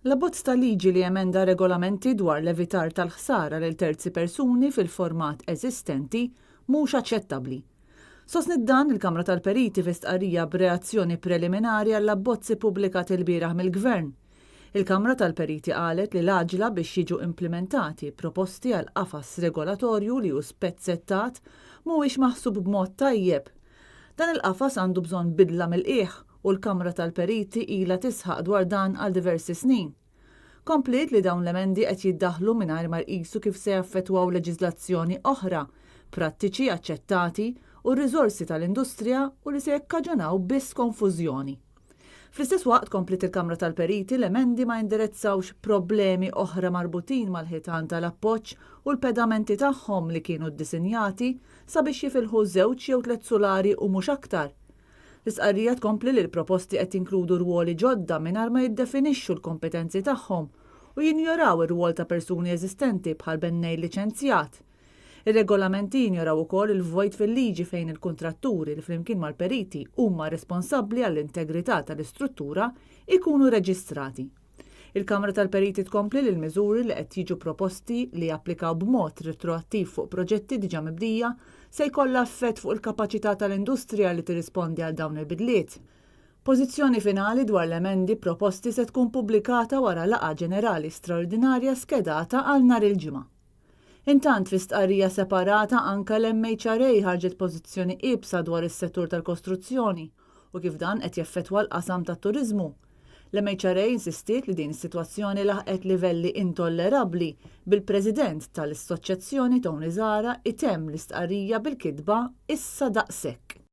L-abbozz ta' liġi li emenda regolamenti dwar l-evitar tal-ħsara lil terzi persuni fil-format eżistenti mhux aċċettabbli. Sostnit dan il-Kamra tal-Periti fi stqarrija b'reazzjoni preliminari għall-abbozzi pubblikati l-bieraħ mill-Gvern. Il-Kamra tal-Periti qalet li l-għaġla biex jiġu implementati proposti għal qafas regolatorju li hu spezzettat mhuwiex maħsub b'mod tajjeb. Dan il-qafas għandu bżonn bidla mill-qiegħ u l-Kamra tal-Periti ilha tisħaq dwar dan għal diversi snin. Komplet li dawn l-emendi qed jiddaħħlu mingħajr ma jqisu kif se jaffettwaw leġiżlazzjoni oħra, prattiċi aċċettati u r-riżorsi tal-industrija u li se jekkaġunaw biss konfużjoni. Fl-istess waqt komplet il-Kamra tal-Periti l-emendi ma jindirezzawx problemi oħra marbutin mal-ħitan tal-appoġġ u l-pedamenti tagħhom li kienu ddisinjati sabiex jifilħu 2 jew 3 sulari u mhux aktar. L-isqarrija tkompli li l-proposti qed jinkludu rwoli ġodda mingħajr ma jiddefinixxu l-kompetenzi tagħhom u jinjoraw ir-rwol ta' persuni eżistenti bħal bennej liċenzjat. Ir-regolamenti jinjoraw ukoll il-vojt fil-liġi fejn il-kuntratturi li flimkien mal-periti huma responsabbli għall-integrità tal-istruttura ikunu reġistrati. Il-Kamra tal-Periti tkompli li l-miżuri li qed jiġu proposti li japplikaw b'mod retroattiv fuq proġetti diġà mibdija se jkollha effett fuq il-kapaċità tal-industrija li tirrispondi għal dawn il-bidliet. Pożizzjoni finali dwar l-emendi proposti se tkun pubblikata wara laqgħa ġenerali straordinarja skedata għal nhar il-ġimgħa. Intant fi stqarrija separata anke l-MHRA ħarġet pożizzjoni qiebsa dwar is-settur tal-kostruzzjoni u kif dan qed jaffettwa l-qasam tat-turiżmu. L-MHRA insistiet li din is-sitwazzjoni laħqet livelli intollerabbli bil-President tal-Assoċjazzjoni Tony Zara itemm l-istqarrija bil-kitba issa daqshekk.